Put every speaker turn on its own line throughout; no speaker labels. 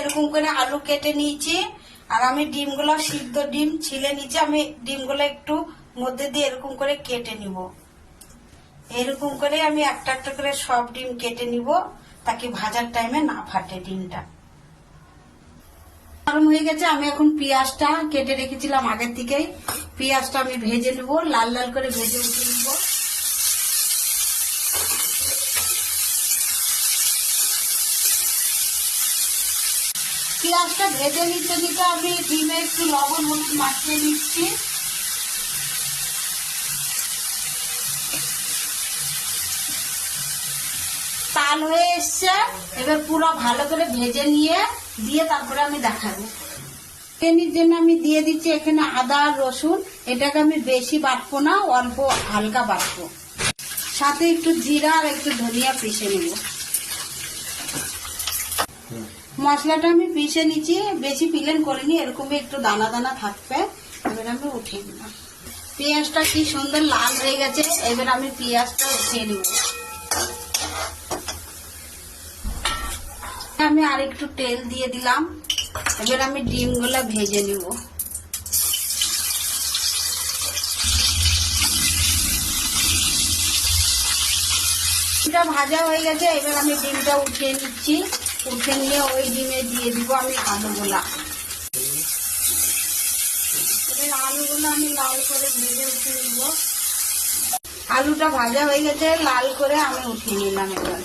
এরকম করে আলু কেটে নিয়েছি, আর আমি ডিমগুলো সিদ্ধ ডিম ছিলে নিয়েছি। আমি ডিমগুলো একটু মধ্যে দিয়ে এরকম করে কেটে নিব। এরকম করে আমি একটা একটা করে সব ডিম কেটে নিব, তাকে ভাজার টাইমে না ফাটে ডিমটা। গরম হয়ে গেছে, আমি এখন পেঁয়াজটা কেটে রেখেছিলাম আগের থেকেই। পেঁয়াজটা আমি ভেজে নেব, লাল লাল করে ভেজে উঠে নেব। পেঁয়াজটা ভেজে নিতে নিতে আমি ডিমে একটু লবণ হলুদ মাখিয়ে নিচ্ছি। লাল হয়ে এসছে, এবার পুরো ভালো করে ভেজে নিয়ে দিয়ে তারপরে আমি দেখাবো। এর জন্য আমি দিয়ে দিচ্ছি এখানে আদা রসুন। এটাকে আমি বেশি বাটবো না, অল্প হালকা বাটবো। সাথে একটু জিরা আর একটু ধনিয়া পিষে নেব। মশলাটা আমি পিষে নিচ্ছি, বেশি প্লেন করিনি, এরকম একটু দানা দানা থাকবে। এবার আমি উঠিয়ে দিলাম। পেঁয়াজটা কি সুন্দর লাল হয়ে গেছে, এবার আমি পেঁয়াজটা উঠিয়ে নেব। আমি আর একটু তেল দিয়ে দিলাম। এবার আমি ডিমগুলো ভেজে নিব। ডিমটা ভাজা হয়ে গেছে, এবার আমি ডিমটা উঠিয়ে নিচ্ছি। উঠে নিয়ে ওই ডিমে দিয়ে দিব আমি আলুগুলা। এবার আলুগুলো আমি লাল করে ভেজে উঠিয়ে নিব। আলুটা ভাজা হয়ে গেছে, লাল করে আমি উঠিয়ে নিলাম। এবার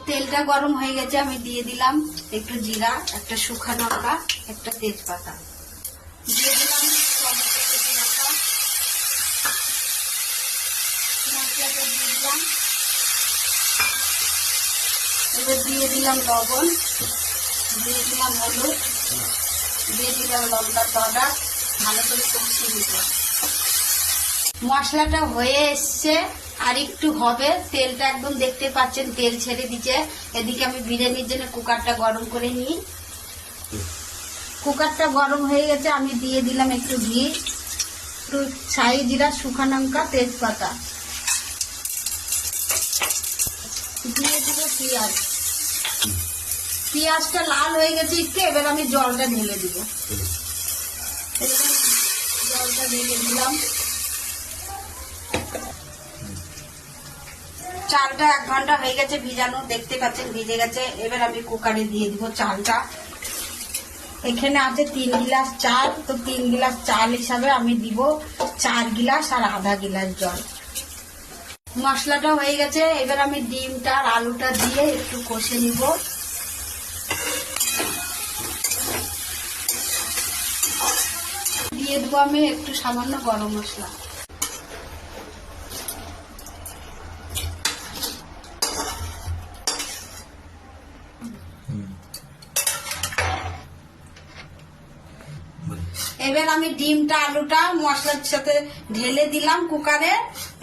তেলটা গরম হয়ে গেছে, আমি দিয়ে দিলাম একটু জিরা, একটা শুকনো লঙ্কা, একটা তেজপাতা দিয়ে দিলাম। টমেটো কেটে রাখা মশলাটা দিয়ে দিলাম। এবার দিয়ে দিলাম লবণ, দিয়ে দিলাম হলুদ, দিয়ে দিলাম লঙ্কার পাউডার। ভালো করে কষিয়ে নিব। মশলাটা হয়ে এসছে, আর একটু হবে। তেলটা একদম দেখতে পাচ্ছেন তেল ছেড়ে দিচ্ছে। এদিকে আমি বিরিয়ানির জন্য কুকারটা গরম করে নিই। কুকারটা গরম হয়ে গেছে, আমি দিয়ে দিলাম একটু ঘি, একটু ছাই জিরা, শুকনো লঙ্কা, তেজপাতা, দিয়ে দিব পেঁয়াজ। পেঁয়াজটা লাল হয়ে গেছে একটু, এবার আমি জলটা ঢেলে দিব। জলটা ঢেলে দিলাম। চালটা 1 ঘন্টা হয়ে গেছে ভিজানো, দেখতে পাচ্ছেন ভিজে গেছে। এবার আমি কুকারে দিয়ে দিব চালটা। এখানে আছে 3 গিলাস চাল, তো 3 গিলাস চাল হিসাবে আমি দিব 4 গিলাস আর আধা গিলাস জল। মশলাটা হয়ে গেছে, এবার আমি ডিমটা আর আলুটা দিয়ে একটু কষে নিব। দিয়ে দেবো আমি একটু সামান্য গরম মশলা। এবার আমি ডিমটা আলুটা মশলার সাথে ঢেলে দিলাম কুকারে।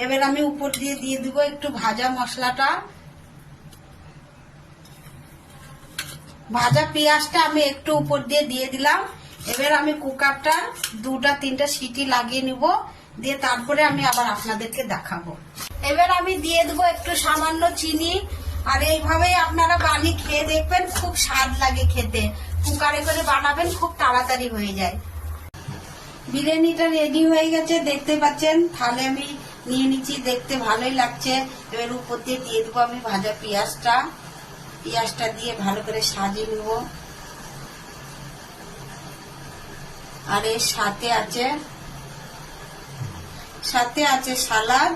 এবার আমি উপর দিয়ে দিয়ে দিব একটু ভাজা মশলাটা। ভাজা পেঁয়াজটা আমি একটু উপর দিয়ে দিয়ে দিলাম। এবার আমি কুকারটা 2-3টা সিটি লাগিয়ে নিব, দিয়ে তারপরে আমি আবার আপনাদেরকে দেখাবো। এবার আমি দিয়ে দেবো একটু সামান্য চিনি। আর এইভাবেই আপনারা বানিয়ে খেয়ে দেখবেন, খুব স্বাদ লাগে খেতে। কুকারে করে বানাবেন, খুব তাড়াতাড়ি হয়ে যায়। বিরিয়ানিটা রেডি হয়ে গেছে, দেখতে পাচ্ছেন। থালে আমি নিয়ে নিচ্ছি, দেখতে ভালোই লাগছে। এবার উপর দিয়ে দিয়ে দেবো আমি ভাজা পেঁয়াজটা। পেঁয়াজটা দিয়ে ভালো করে সাজিয়ে নেব। আর এর সাথে আছে সালাদ,